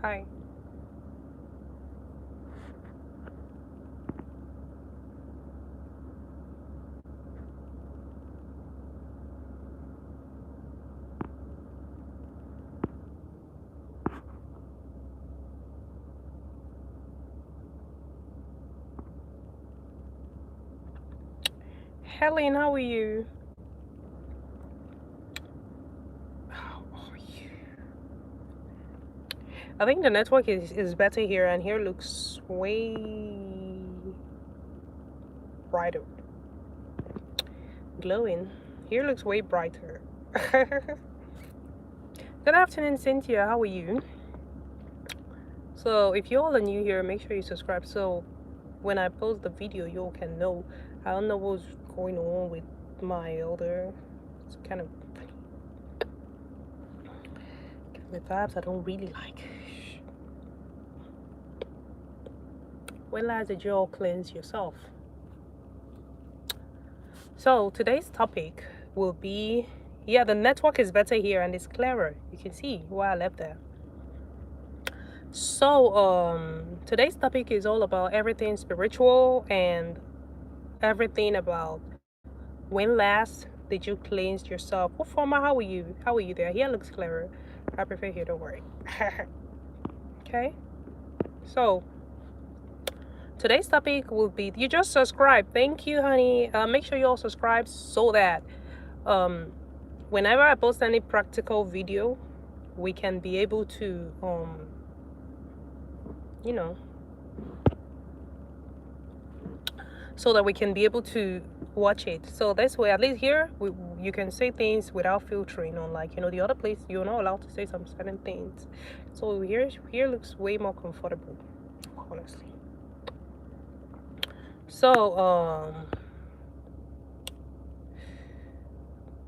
Hi. Helen, how are you? How are you? I think the network is better here, and here looks way brighter. Glowing. Here looks way brighter. Good afternoon, Cynthia. How are you? So, if you all are new here, make sure you subscribe so when I post the video, you all can know. I don't know what's going on with my other. It's kind of the vibes I don't really like. When last did you all cleanse yourself? So today's topic will be, yeah, the network is better here and it's clearer. You can see why I left there. So today's topic is all about everything spiritual and everything about when last did you cleanse yourself. What format? How are you? How are you there? Here looks clearer. I prefer here, don't worry. Okay. So today's topic will be, you just subscribe. Thank you, honey. Make sure you all subscribe so that whenever I post any practical video, we can be able to you know, so that we can be able to watch it. So this way, at least here, you can say things without filtering on, like, the other place you're not allowed to say some certain things. So here looks way more comfortable, honestly. So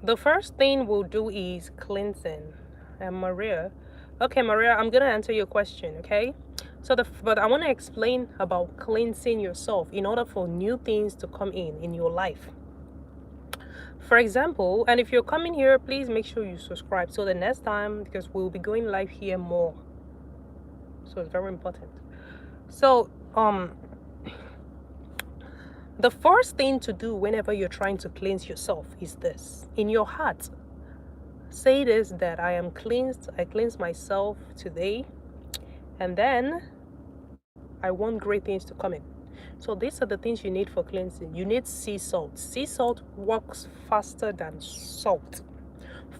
the first thing we'll do is cleansing. And Maria, okay, Maria, I'm gonna answer your question, okay? So but I want to explain about cleansing yourself in order for new things to come in your life. For example, and if you're coming here, please make sure you subscribe so the next time, because we'll be going live here more, so it's very important. So the first thing to do whenever you're trying to cleanse yourself is this. In your heart, say this, that I am cleansed, I cleanse myself today, and then I want great things to come in. So these are the things you need for cleansing. You need sea salt. Sea salt works faster than salt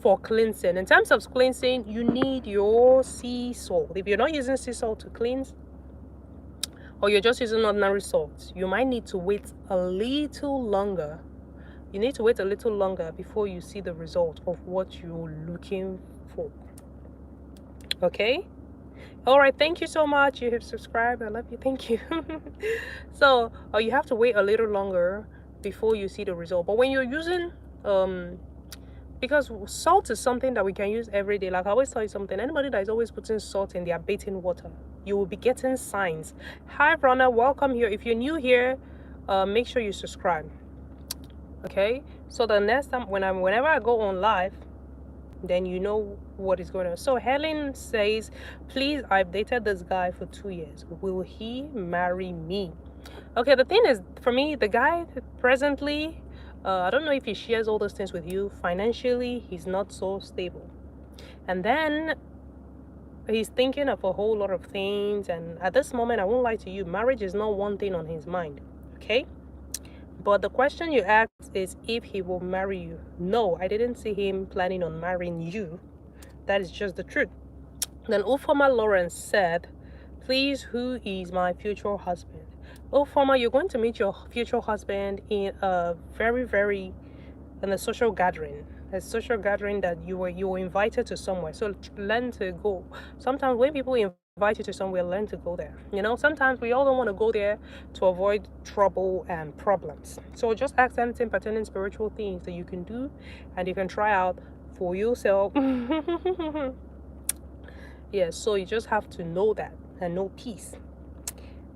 for cleansing. In terms of cleansing, you need your sea salt. If you're not using sea salt to cleanse, or you're just using ordinary salt, you might need to wait a little longer. You need to wait a little longer before you see the result of what you're looking for. Okay? All right, thank you so much. You have subscribed. I love you. Thank you. So you have to wait a little longer before you see the result. But when you're using because salt is something that we can use every day. Like I always tell you something, anybody that is always putting salt in their bathing water, you will be getting signs. Hi Rana, welcome here. If you're new here, make sure you subscribe. Okay, so the next time whenever I go on live, then you know what is going on. So Helen says, please, I've dated this guy for 2 years, will he marry me? Okay, the thing is, for me, the guy presently, I don't know if he shares all those things with you. Financially, he's not so stable, and then he's thinking of a whole lot of things, and at this moment, I won't lie to you, marriage is not one thing on his mind. Okay, but the question you asked is if he will marry you. No, I didn't see him planning on marrying you. That is just the truth. Then Ufoma Lawrence said, please, who is my future husband? Ufoma, you're going to meet your future husband in a in a social gathering. A social gathering that you were invited to somewhere. So learn to go. Sometimes when people invite you to somewhere, learn to go there. Sometimes we all don't want to go there to avoid trouble and problems. So just ask anything pertaining spiritual things that you can do and you can try out for yourself. Yeah, so you just have to know that and know peace.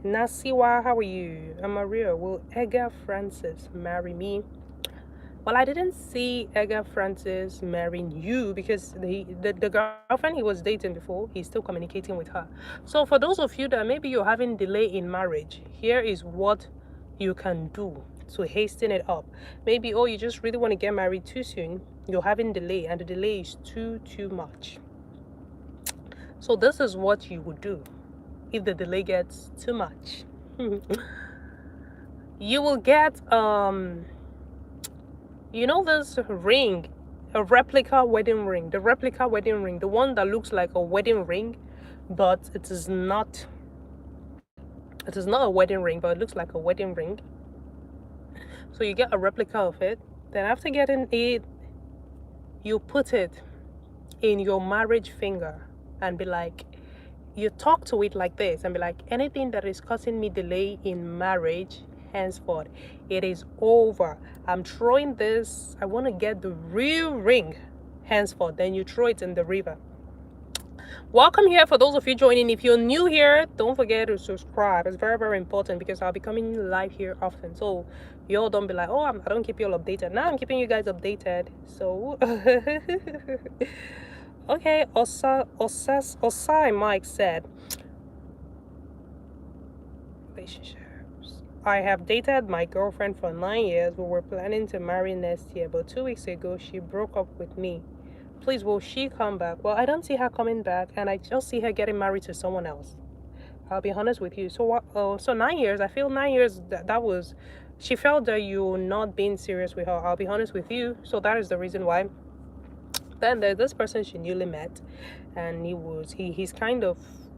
Nasiwa, how are you? I'm Maria. Will Edgar Francis marry me? Well, I didn't see Edgar Francis marrying you because the girlfriend he was dating before, he's still communicating with her. So for those of you that maybe you're having delay in marriage, here is what you can do to hasten it up. Maybe, oh, you just really want to get married too soon. You're having delay and the delay is too much. So this is what you would do if the delay gets too much. You will get you know this ring, a replica wedding ring, the replica wedding ring, the one that looks like a wedding ring, but it is not a wedding ring, but it looks like a wedding ring. So you get a replica of it. Then after getting it, you put it in your marriage finger and be like, you talk to it like this and be like, anything that is causing me delay in marriage, henceforth, it is over. I'm throwing this. I want to get the real ring, henceforth. Then you throw it in the river. Welcome here for those of you joining. If you're new here, don't forget to subscribe. It's very, very important because I'll be coming live here often. So you all don't be like, oh, I don't keep you all updated. Now I'm keeping you guys updated. So okay, Osai Mike said, relationships. I have dated my girlfriend for 9 years. We were planning to marry next year, but 2 weeks ago she broke up with me. Please, will she come back? Well, I don't see her coming back, and I just see her getting married to someone else. I'll be honest with you. So what? So 9 years. I feel 9 years. That was. She felt that you're not being serious with her. I'll be honest with you. So that is the reason why. Then there's this person she newly met, and he's kind of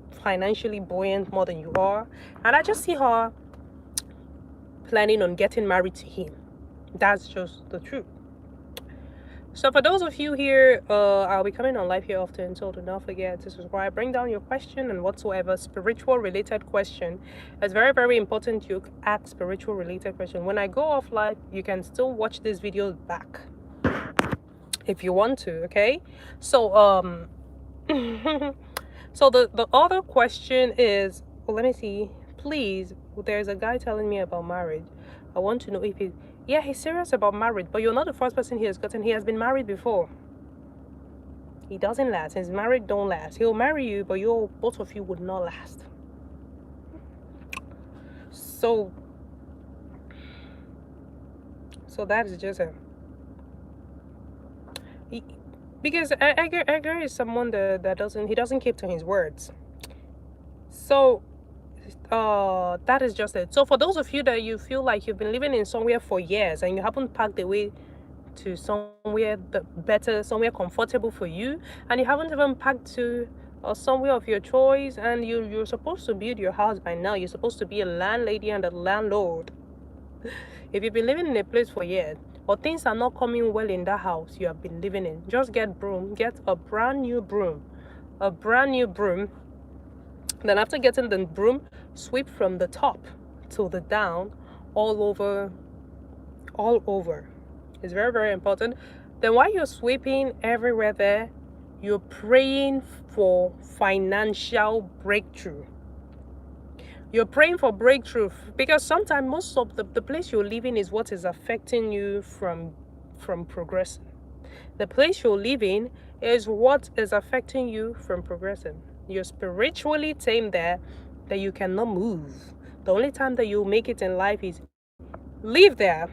financially buoyant more than you are, and I just see her planning on getting married to him. That's just the truth. So for those of you here, I'll be coming on live here often, so do not forget to subscribe. Bring down your question and whatsoever spiritual related question. It's very, very important you ask spiritual related question. When I go off live, you can still watch these videos back if you want to, okay? So so the other question is, well, let me see. Please, there's a guy telling me about marriage. I want to know if he's serious about marriage, but you're not the first person he has gotten. He has been married before. He doesn't last. His marriage don't last. He'll marry you, but both of you would not last. So that is just because Edgar is someone that doesn't keep to his words. So that is just it. So for those of you that you feel like you've been living in somewhere for years and you haven't packed away to somewhere better, somewhere comfortable for you, and you haven't even packed to somewhere of your choice, and you're supposed to build your house by now. You're supposed to be a landlady and a landlord. If you've been living in a place for years, or things are not coming well in that house you have been living in, just get a brand new broom. Then after getting the broom, sweep from the top to the down, all over. It's very, very important. Then while you're sweeping everywhere there, you're praying for financial breakthrough. You're praying for breakthrough because sometimes most of the place you're living is what is affecting you from progressing. The place you're living is what is affecting you from progressing. You're spiritually tamed there that you cannot move. The only time that you'll make it in life is leave there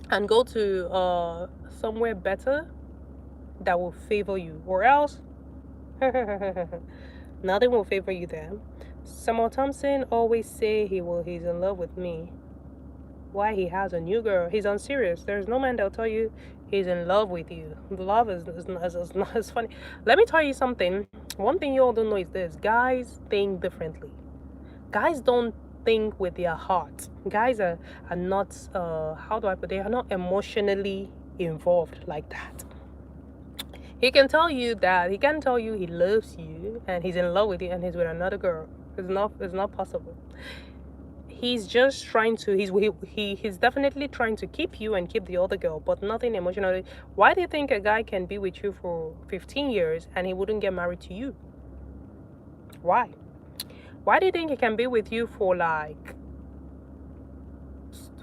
and go to somewhere better that will favor you, or else nothing will favor you there. Samuel Thompson always say he's in love with me. Why? He has a new girl. He's unserious. There's no man that'll tell you he's in love with you. Love is not as funny. Let me tell you something. One thing you all don't know is this: guys think differently. Guys don't think with their heart. Guys are not how do I put it? They are not emotionally involved like that. He can tell you he loves you and he's in love with you and he's with another girl. It's not possible. He's just trying to he's definitely trying to keep you and keep the other girl, but nothing emotionally. Why do you think a guy can be with you for 15 years and he wouldn't get married to you? Why do you think he can be with you for like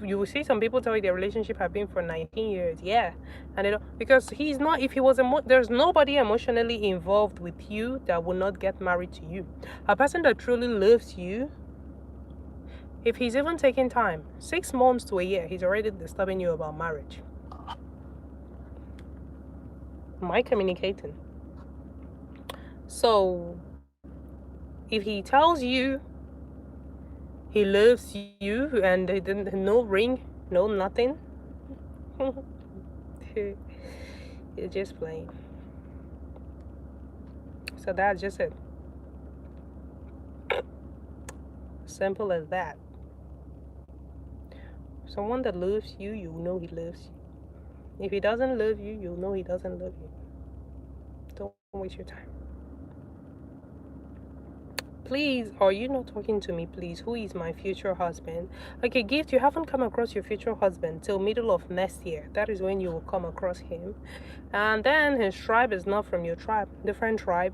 you will see some people tell you their relationship have been for 19 years. Yeah. And because he's not, if he was, there's nobody emotionally involved with you that will not get married to you. A person that truly loves you, if he's even taking time, 6 months to a year, he's already disturbing you about marriage. Am I communicating? So if he tells you he loves you and they didn't, no ring, no nothing, you're just playing. So that's just it. Simple as that. Someone that loves you, you know he loves you. If he doesn't love you, you know he doesn't love you. Don't waste your time. Please, are you not talking to me, please? Who is my future husband? Okay, Gift, you haven't come across your future husband till middle of next year. That is when you will come across him. And then his tribe is not from your tribe, different tribe.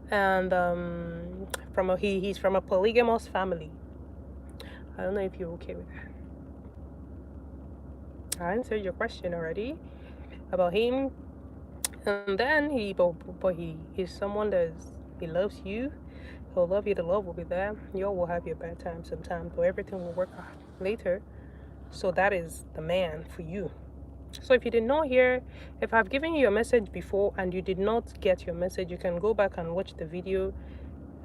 And he's from a polygamous family. I don't know if you're okay with that. I answered your question already about him. And then he is someone he loves you. He'll love you, the love will be there. You all will have your bad time sometimes, but everything will work out later. So that is the man for you. So if you did not hear, if I've given you a message before and you did not get your message, you can go back and watch the video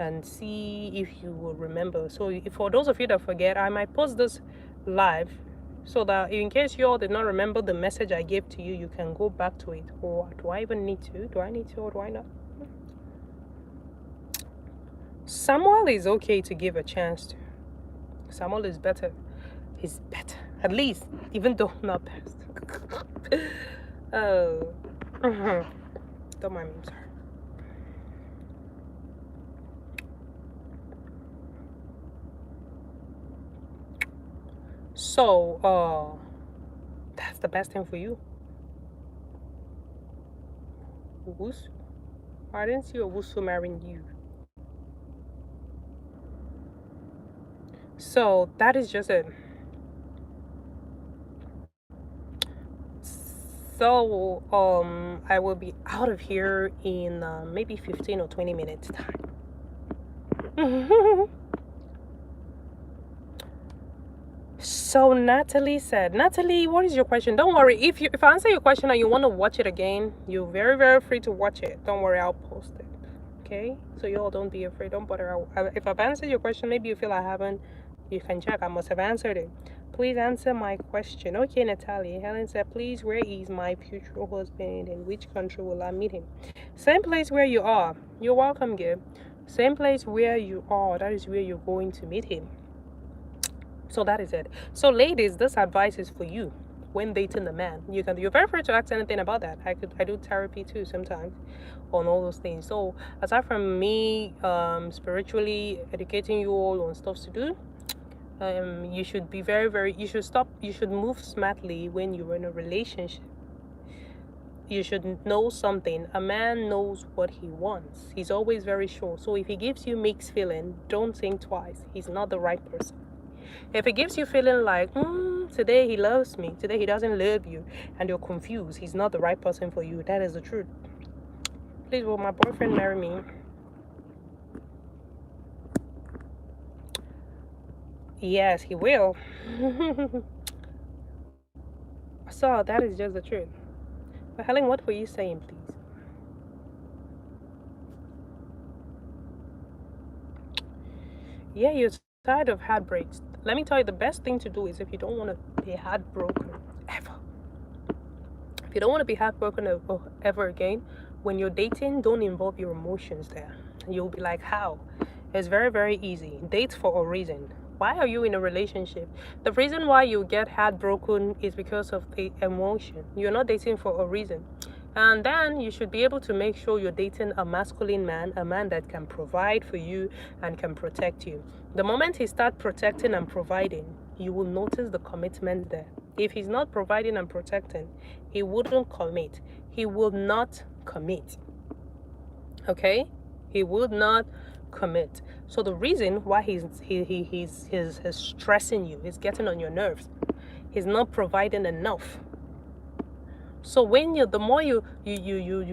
and see if you will remember. So for those of you that forget, I might post this live so that in case you all did not remember the message I gave to you, you can go back to it. Or do I even need to? Do I need to or do I not? Samuel is okay to give a chance to. Samuel is better. He's better. At least, even though not best. Oh. Don't mind me, I'm sorry. So, that's the best thing for you. Wusu? I didn't see a Wusu marrying you. So that is just it. So I will be out of here in maybe 15 or 20 minutes time. So Natalie said, Natalie, what is your question? Don't worry, if I answer your question and you want to watch it again, you're very, very free to watch it. Don't worry, I'll post it. Okay, so you all don't be afraid, don't bother. If I've answered your question, maybe you feel I haven't, you can check. I must have answered it. Please answer my question. Okay, Natalie. Helen said, please, where is my future husband? In which country will I meet him? Same place where you are. You're welcome, Gib. Same place where you are, that is where you're going to meet him. So that is it. So ladies, this advice is for you when dating a man. You're very free to ask anything about that. I do therapy too sometimes on all those things. So aside from me spiritually educating you all on stuff to do, you should be you should move smartly when you're in a relationship. You should know something. A man knows what he wants. He's always very sure. So if he gives you mixed feeling, don't think twice. He's not the right person. If it gives you feeling like, today he loves me, today he doesn't love you, and you're confused, he's not the right person for you, that is the truth. Please, will my boyfriend marry me? Yes, he will. So that is just the truth. But Helen, what were you saying, please? Yeah, you're tired of heartbreaks. Let me tell you, the best thing to do is if you don't want to be heartbroken ever. If you don't want to be heartbroken ever again, when you're dating, don't involve your emotions there. You'll be like, how? It's very, very easy. Date for a reason. Why are you in a relationship? The reason why you get heartbroken is because of the emotion. You're not dating for a reason. And then you should be able to make sure you're dating a masculine man, a man that can provide for you and can protect you. The moment he starts protecting and providing, you will notice the commitment there. If he's not providing and protecting, he wouldn't commit. He will not commit. Okay? He would not commit. So the reason why he's stressing you, he's getting on your nerves, He's not providing enough. So when the more you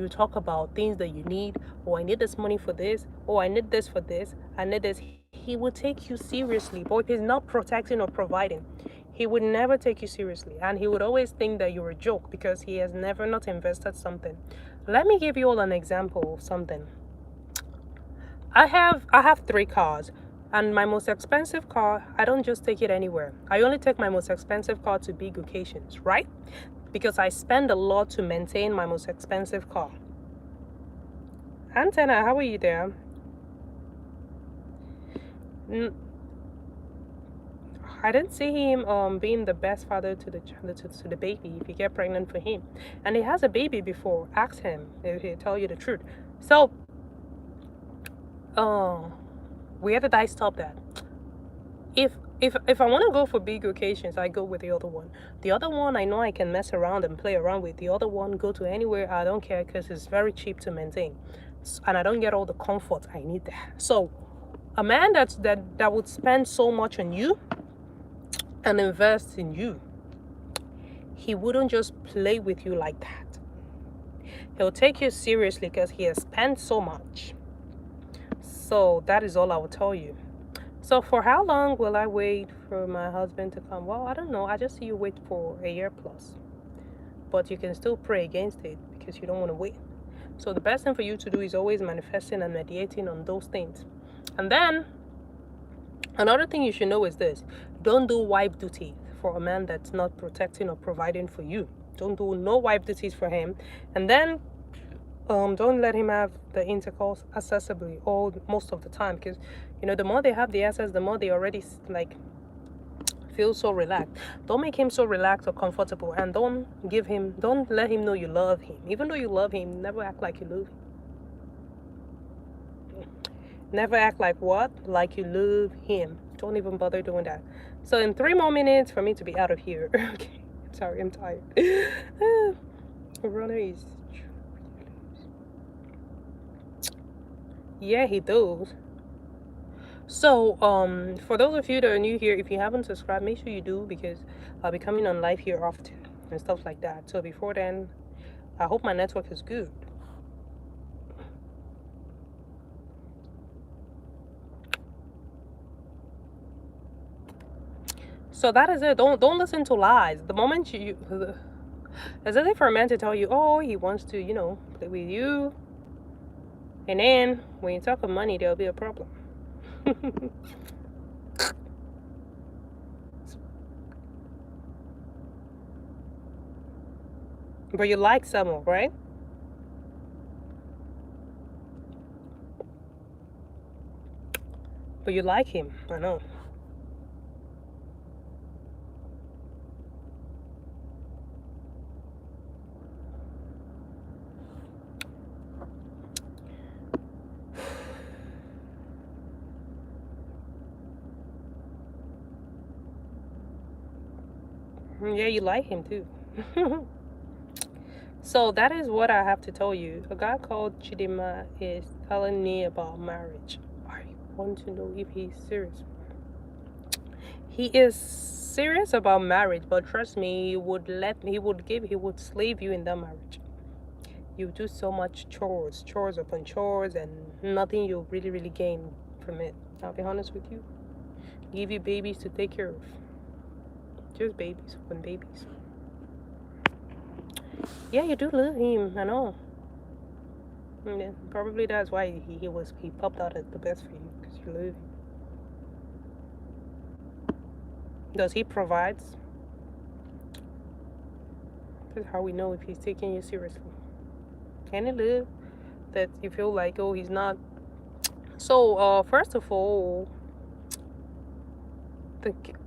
talk about things that you need, oh, I need this money for this, oh, I need this for this, I need this, he will take you seriously. But if he's not protecting or providing, he would never take you seriously, and he would always think that you're a joke because he has never not invested something. Let me give you all an example of something. I have 3 cars, and my most expensive car, I don't just take it anywhere. I only take my most expensive car to big occasions, right? Because I spend a lot to maintain my most expensive car. Antenna, how are you there? I didn't see him being the best father to the baby if you get pregnant for him. And he has a baby before. Ask him if he'll tell you the truth. So, where did I stop that? If I want to go for big occasions, I go with the other one. The other one, I know I can mess around and play around with. The other one, go to anywhere, I don't care because it's very cheap to maintain. And I don't get all the comfort I need there. So, a man that would spend so much on you and invest in you, he wouldn't just play with you like that. He'll take you seriously because he has spent so much. So that is all I will tell you. So for how long will I wait for my husband to come? Well, I don't know. I just see you wait for a year plus. But you can still pray against it because you don't want to wait. So the best thing for you to do is always manifesting and mediating on those things. And then another thing you should know is this. Don't do wife duty for a man that's not protecting or providing for you. Don't do no wife duties for him. And then don't let him have the intercourse accessibly most of the time, because the more they have the access, the more they already feel so relaxed. Don't make him so relaxed or comfortable, and don't let him know you love him. Even though you love him, never act like you love him. Never act like what? Like you love him. Don't even bother doing that. So in 3 more minutes for me to be out of here. Okay, sorry, I'm tired. Runner is. Yeah, he does. So, for those of you that are new here, if you haven't subscribed, make sure you do, because I'll be coming on live here often and stuff like that. So before then, I hope my network is good. So that is it. Don't listen to lies. The moment it's as if for a man to tell you, oh, he wants to, play with you. And then when you talk of money, there'll be a problem. But you like someone, right? But you like him, I know. Yeah, you like him too. So that is what I have to tell you. A guy called Chidima is telling me about marriage. I want to know if he's serious. He is serious about marriage, but trust me, he would slave you in that marriage. You do so much chores upon chores, and nothing you really gain from it. I'll be honest with you. Give you babies to take care of. Just babies when babies. Yeah, you do love him, I know. Yeah, probably that's why he popped out as the best for you, because you love him. Does he provide? This is how we know if he's taking you seriously. Any love that you feel like, oh, he's not. So first of all,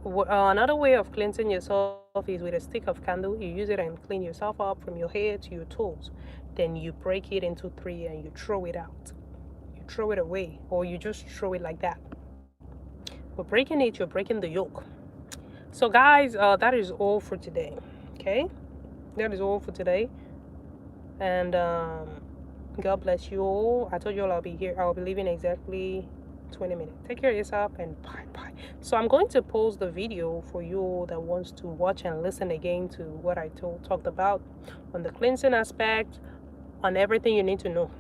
another way of cleansing yourself is with a stick of candle. You use it and clean yourself up from your head to your toes. Then you break it into 3 and you throw it out. You throw it away, or you just throw it like that. But breaking it, you're breaking the yoke. So guys, that is all for today. Okay, that is all for today. And God bless you all. I told you all I'll be here. I'll be leaving exactly 20 minutes. Take care of yourself and bye bye. So I'm going to post the video for you that wants to watch and listen again to what I talked about on the cleansing aspect, on everything you need to know.